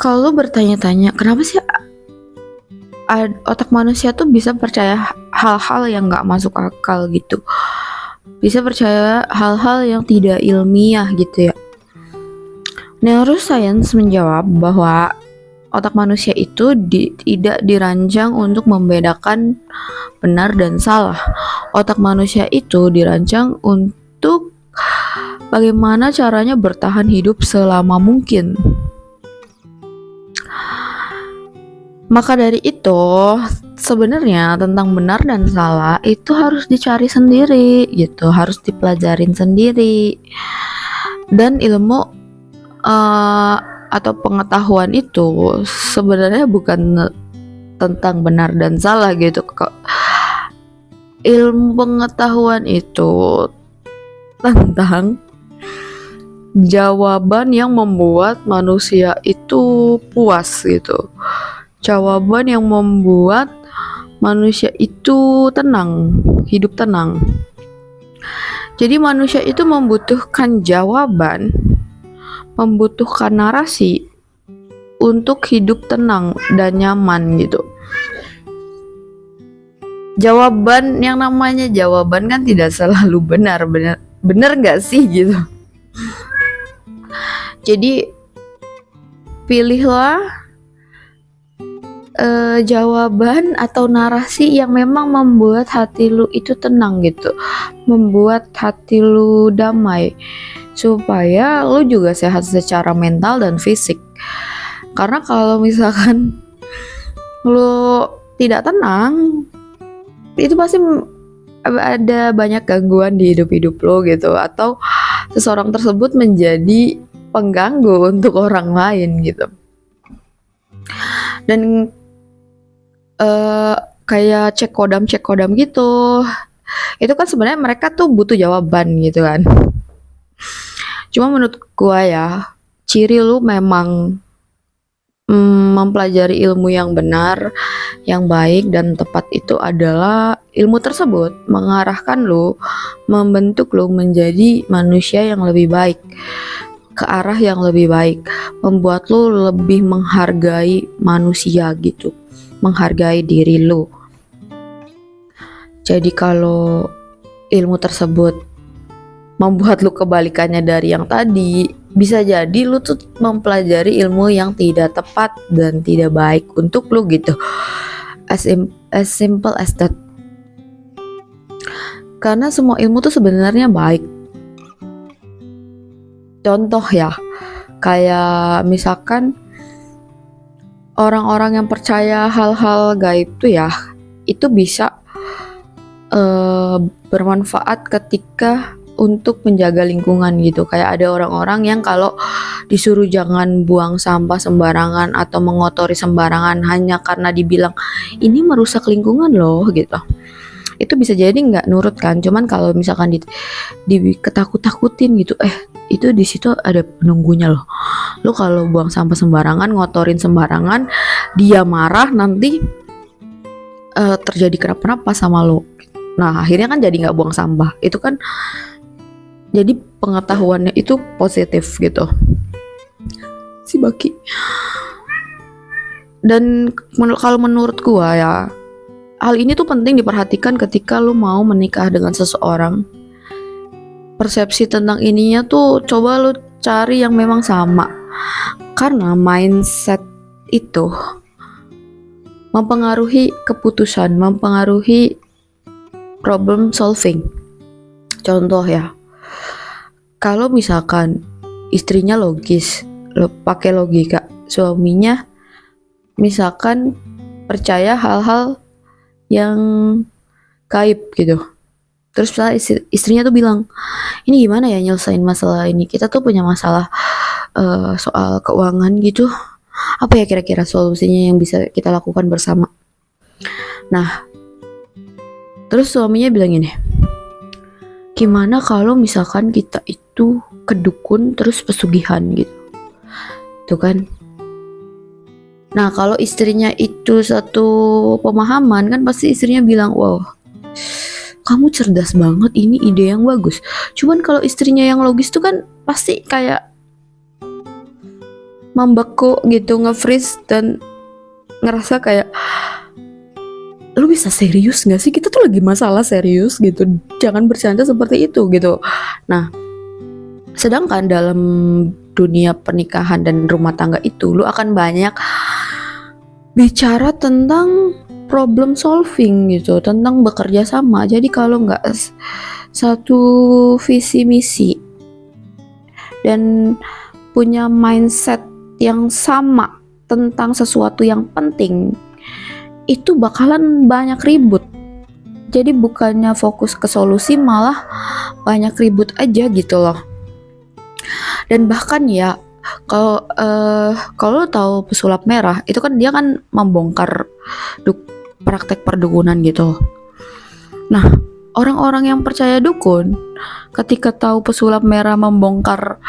Kalau bertanya-tanya, kenapa sih otak manusia tuh bisa percaya hal-hal yang nggak masuk akal gitu, bisa percaya hal-hal yang tidak ilmiah gitu ya. Neuroscience menjawab bahwa otak manusia itu tidak dirancang untuk membedakan benar dan salah. Otak manusia itu dirancang untuk bagaimana caranya bertahan hidup selama mungkin. Maka dari itu, sebenarnya tentang benar dan salah itu harus dicari sendiri gitu, harus dipelajarin sendiri. Dan ilmu atau pengetahuan itu sebenarnya bukan tentang benar dan salah gitu. Ilmu pengetahuan itu tentang jawaban yang membuat manusia itu puas gitu. Jawaban yang membuat manusia itu tenang, hidup tenang. Jadi manusia itu membutuhkan jawaban, membutuhkan narasi untuk hidup tenang dan nyaman gitu. Jawaban, yang namanya jawaban kan tidak selalu benar gak sih gitu. Jadi pilihlah jawaban atau narasi yang memang membuat hati lu itu tenang gitu, membuat hati lu damai, supaya lu juga sehat secara mental dan fisik. Karena kalau misalkan lu tidak tenang, itu pasti ada banyak gangguan di hidup lu gitu, atau seseorang tersebut menjadi pengganggu untuk orang lain gitu. Dan kayak cek kodam gitu, itu kan sebenarnya mereka tuh butuh jawaban gitu kan. Cuma menurut gua ya, ciri lu memang mempelajari ilmu yang benar, yang baik dan tepat itu adalah ilmu tersebut mengarahkan lu, membentuk lu menjadi manusia yang lebih baik, ke arah yang lebih baik, membuat lu lebih menghargai manusia gitu, menghargai diri lu. Jadi kalau ilmu tersebut membuat lu kebalikannya dari yang tadi, bisa jadi lu tuh mempelajari ilmu yang tidak tepat dan tidak baik untuk lu gitu. As simple as that. Karena semua ilmu tuh sebenarnya baik. Contoh ya, kayak misalkan orang-orang yang percaya hal-hal gaib tuh ya, itu bisa bermanfaat ketika untuk menjaga lingkungan gitu. Kayak ada orang-orang yang kalau disuruh jangan buang sampah sembarangan atau mengotori sembarangan hanya karena dibilang ini merusak lingkungan loh gitu, itu bisa jadi nggak nurut kan. Cuman kalau misalkan ketakut-takutin gitu, itu di situ ada penunggunya loh. Lu kalau buang sampah sembarangan, ngotorin sembarangan, dia marah, nanti terjadi kenapa-napa sama lo. Nah akhirnya kan jadi nggak buang sampah. Itu kan jadi pengetahuannya itu positif gitu. Si Baki. Dan kalau menurut gua ya, hal ini tuh penting diperhatikan ketika lu mau menikah dengan seseorang. Persepsi tentang ininya tuh coba lu cari yang memang sama. Karena mindset itu mempengaruhi keputusan, mempengaruhi problem solving. Contoh ya, kalau misalkan istrinya logis, pakai logika, suaminya misalkan percaya hal-hal yang gaib gitu. Terus istrinya tuh bilang, ini gimana ya nyelesain masalah ini? Kita tuh punya masalah soal keuangan gitu. Apa ya kira-kira solusinya yang bisa kita lakukan bersama? Nah, terus suaminya bilang gini, gimana kalau misalkan kita itu ke dukun terus pesugihan gitu? Tuh kan. Nah, kalau istrinya itu satu pemahaman kan pasti istrinya bilang, wow, kamu cerdas banget, ini ide yang bagus. Cuman kalau istrinya yang logis tuh kan pasti kayak membeku gitu, nge-freeze dan ngerasa kayak lu bisa serius gak sih, kita tuh lagi masalah serius gitu, jangan bercanda seperti itu gitu. Nah, sedangkan dalam dunia pernikahan dan rumah tangga itu lu akan banyak bicara tentang problem solving gitu, tentang bekerja sama. Jadi kalau nggak satu visi misi dan punya mindset yang sama tentang sesuatu yang penting, itu bakalan banyak ribut. Jadi bukannya fokus ke solusi, malah banyak ribut aja gitu loh. Dan bahkan ya, kalau lo tahu pesulap merah, itu kan dia kan membongkar praktek perdukunan gitu. Nah, orang-orang yang percaya dukun, ketika tahu pesulap merah membongkar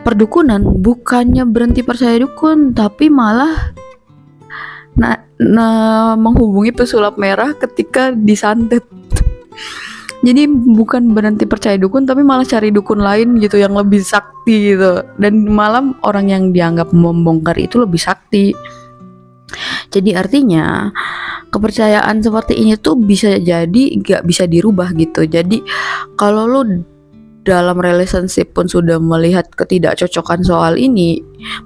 perdukunan, bukannya berhenti percaya dukun, tapi malah menghubungi pesulap merah ketika disantet. Jadi bukan berhenti percaya dukun, tapi malah cari dukun lain gitu yang lebih sakti gitu. Dan malah orang yang dianggap membongkar itu lebih sakti. Jadi artinya kepercayaan seperti ini tuh bisa jadi gak bisa dirubah gitu. Jadi kalau lo dalam relationship pun sudah melihat ketidakcocokan soal ini,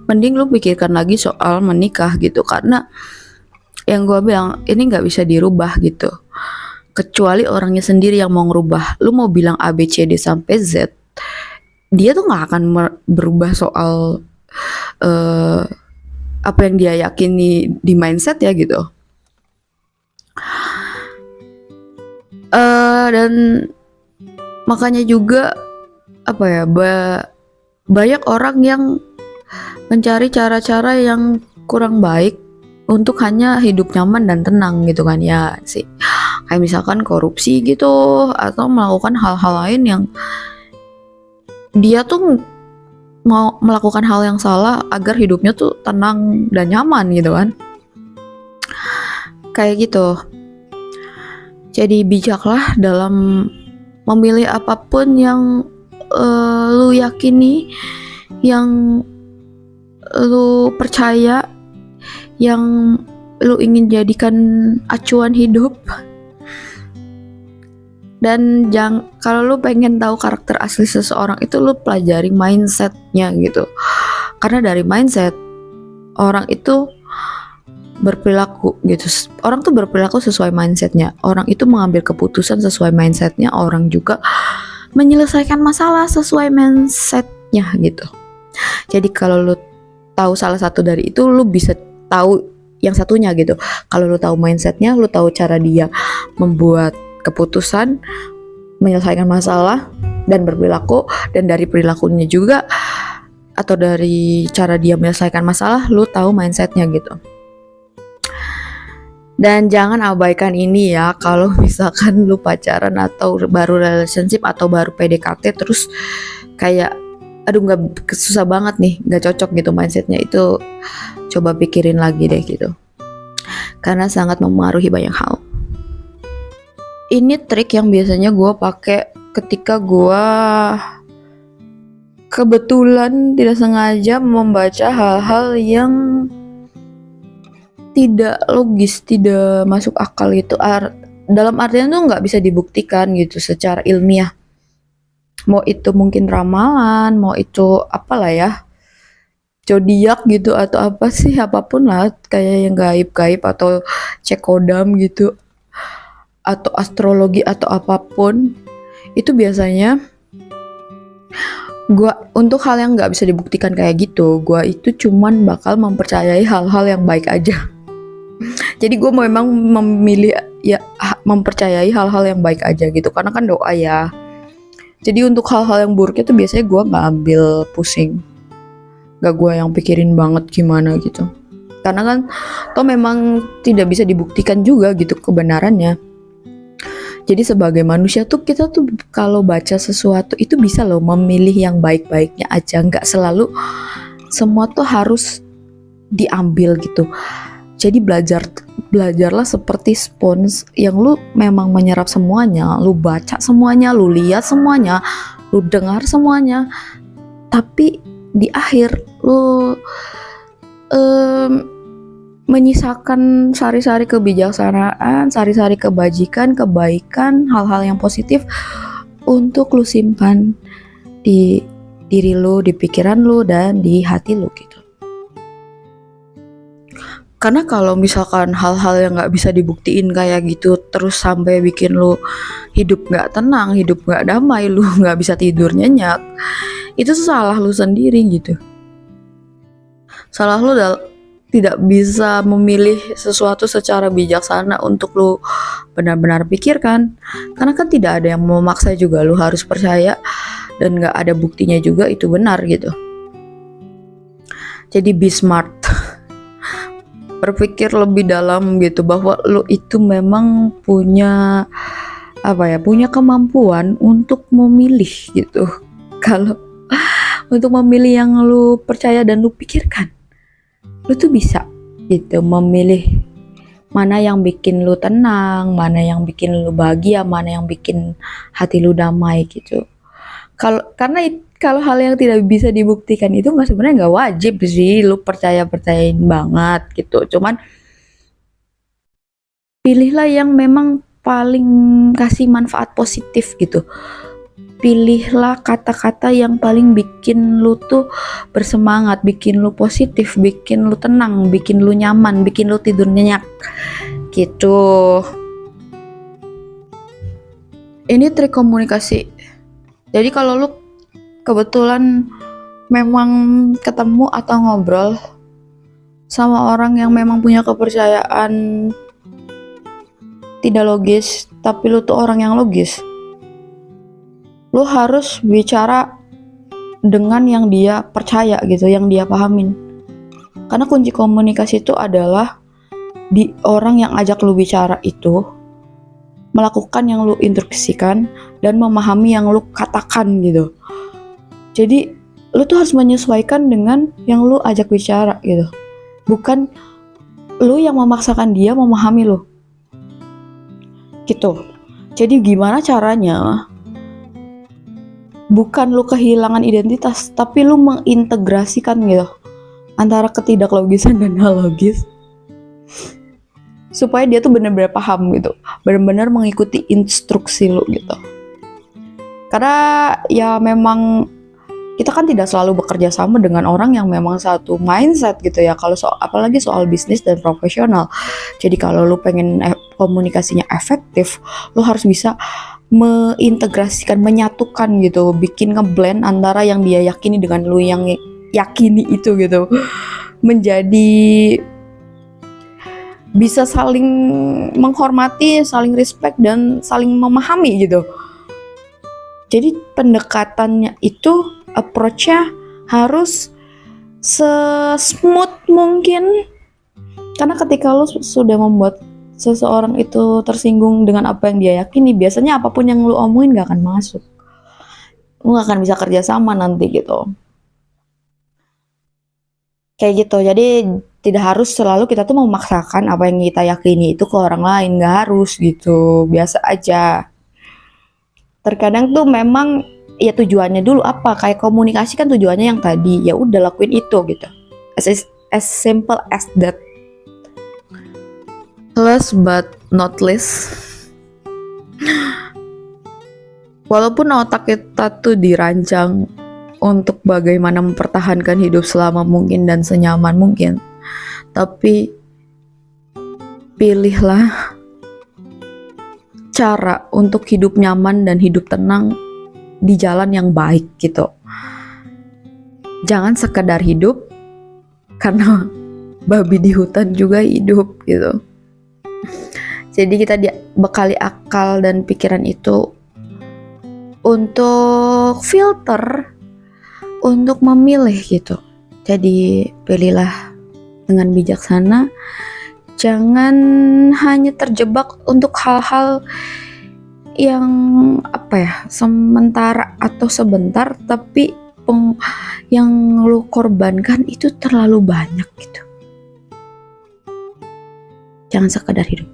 mending lo pikirkan lagi soal menikah gitu. Karena yang gue bilang, ini gak bisa dirubah gitu, kecuali orangnya sendiri yang mau ngerubah. Lu mau bilang A, B, C, D sampai Z, dia tuh gak akan berubah soal apa yang dia yakini di mindset ya gitu. Dan makanya juga apa ya, banyak orang yang mencari cara-cara yang kurang baik untuk hanya hidup nyaman dan tenang gitu kan ya sih. Kayak misalkan korupsi gitu, atau melakukan hal-hal lain yang dia tuh mau melakukan hal yang salah agar hidupnya tuh tenang dan nyaman gitu kan. Kayak gitu. Jadi bijaklah dalam memilih apapun yang lu yakini, yang lu percaya, yang lu ingin jadikan acuan hidup. Dan kalau lu pengen tahu karakter asli seseorang itu, lu pelajari mindsetnya gitu. Karena dari mindset orang itu berperilaku gitu. Orang tuh berperilaku sesuai mindsetnya. Orang itu mengambil keputusan sesuai mindsetnya. Orang juga menyelesaikan masalah sesuai mindsetnya gitu. Jadi kalau lu tahu salah satu dari itu, lu bisa tahu yang satunya gitu. Kalau lu tahu mindsetnya, lu tahu cara dia membuat keputusan, menyelesaikan masalah dan berperilaku, dan dari perilakunya juga atau dari cara dia menyelesaikan masalah, lu tahu mindsetnya gitu. Dan jangan abaikan ini ya, kalau misalkan lu pacaran atau baru relationship atau baru PDKT terus kayak aduh nggak, susah banget nih, nggak cocok gitu mindsetnya, itu coba pikirin lagi deh gitu, karena sangat mempengaruhi banyak hal. Ini trik yang biasanya gue pakai ketika gue kebetulan tidak sengaja membaca hal-hal yang tidak logis, tidak masuk akal gitu. Dalam artian tuh nggak bisa dibuktikan gitu secara ilmiah. Mau itu mungkin ramalan, mau itu apalah ya, zodiak gitu atau apa sih, apapun lah, kayak yang gaib-gaib atau cek kodam gitu, atau astrologi atau apapun. Itu biasanya gua, untuk hal yang nggak bisa dibuktikan kayak gitu, gua itu cuman bakal mempercayai hal-hal yang baik aja. Jadi gue memang memilih ya mempercayai hal-hal yang baik aja gitu, karena kan doa ya. Jadi untuk hal-hal yang buruk itu biasanya gue nggak ambil pusing, nggak gue yang pikirin banget gimana gitu, karena kan toh memang tidak bisa dibuktikan juga gitu kebenarannya. Jadi sebagai manusia tuh kita tuh kalau baca sesuatu itu bisa loh memilih yang baik-baiknya aja, nggak selalu semua tuh harus diambil gitu. Jadi belajarlah seperti spons yang lu memang menyerap semuanya, lu baca semuanya, lu lihat semuanya, lu dengar semuanya, tapi di akhir lu menyisakan sari-sari kebijaksanaan, sari-sari kebajikan, kebaikan, hal-hal yang positif untuk lu simpan di diri lu, di pikiran lu, dan di hati lu gitu. Karena kalau misalkan hal-hal yang gak bisa dibuktiin kayak gitu terus sampai bikin lu hidup gak tenang, hidup gak damai, lu gak bisa tidur nyenyak, itu salah lu sendiri gitu. Salah lu tidak bisa memilih sesuatu secara bijaksana untuk lu benar-benar pikirkan. Karena kan tidak ada yang memaksa juga lu harus percaya, dan gak ada buktinya juga itu benar gitu. Jadi be smart. Berpikir lebih dalam gitu, bahwa lu itu memang punya punya kemampuan untuk memilih gitu. Kalau untuk memilih yang lu percaya dan lu pikirkan, lu tuh bisa gitu memilih mana yang bikin lu tenang, mana yang bikin lu bahagia, mana yang bikin hati lu damai gitu. Kalau hal yang tidak bisa dibuktikan itu sebenarnya nggak wajib sih lu percayain banget gitu. Cuman pilihlah yang memang paling kasih manfaat positif gitu. Pilihlah kata-kata yang paling bikin lu tuh bersemangat, bikin lu positif, bikin lu tenang, bikin lu nyaman, bikin lu tidur nyenyak gitu. Ini trik komunikasi. Jadi kalau lu kebetulan memang ketemu atau ngobrol sama orang yang memang punya kepercayaan tidak logis, tapi lu tuh orang yang logis, lu harus bicara dengan yang dia percaya gitu, yang dia pahamin. Karena kunci komunikasi itu adalah di orang yang ajak lu bicara itu melakukan yang lu instruksikan dan memahami yang lu katakan gitu. Jadi lu tuh harus menyesuaikan dengan yang lu ajak bicara gitu. Bukan lu yang memaksakan dia memahami lu. Gitu. Jadi gimana caranya? Bukan lu kehilangan identitas, tapi lu mengintegrasikan gitu antara ketidaklogisan dan hal logis, supaya dia tuh benar-benar paham gitu, benar-benar mengikuti instruksi lu gitu. Karena ya memang kita kan tidak selalu bekerja sama dengan orang yang memang satu mindset gitu ya, kalau apalagi soal bisnis dan profesional. Jadi kalau lu pengen komunikasinya efektif, lu harus bisa mengintegrasikan, menyatukan gitu, bikin ngeblend antara yang dia yakini dengan lu yang yakini itu gitu, menjadi bisa saling menghormati, saling respect, dan saling memahami gitu. Jadi pendekatannya itu, approach-nya harus se-smooth mungkin. Karena ketika lu sudah membuat seseorang itu tersinggung dengan apa yang dia yakini, biasanya apapun yang lu omongin gak akan masuk. Lu gak akan bisa kerja sama nanti gitu. Kayak gitu. Jadi tidak harus selalu kita tuh memaksakan apa yang kita yakini itu ke orang lain, gak harus gitu. Biasa aja. Terkadang tuh memang ya tujuannya dulu apa, kayak komunikasi kan tujuannya yang tadi, ya udah lakuin itu gitu. As simple as that. Last but not least, walaupun otak kita tuh dirancang untuk bagaimana mempertahankan hidup selama mungkin dan senyaman mungkin, tapi pilihlah cara untuk hidup nyaman dan hidup tenang di jalan yang baik gitu. Jangan sekedar hidup, karena babi di hutan juga hidup gitu. Jadi kita dibekali akal dan pikiran itu untuk filter, untuk memilih gitu. Jadi pilihlah dengan bijaksana. Jangan hanya terjebak untuk hal-hal yang sementara atau sebentar, tapi yang lu korbankan itu terlalu banyak gitu. Jangan sekedar hidup.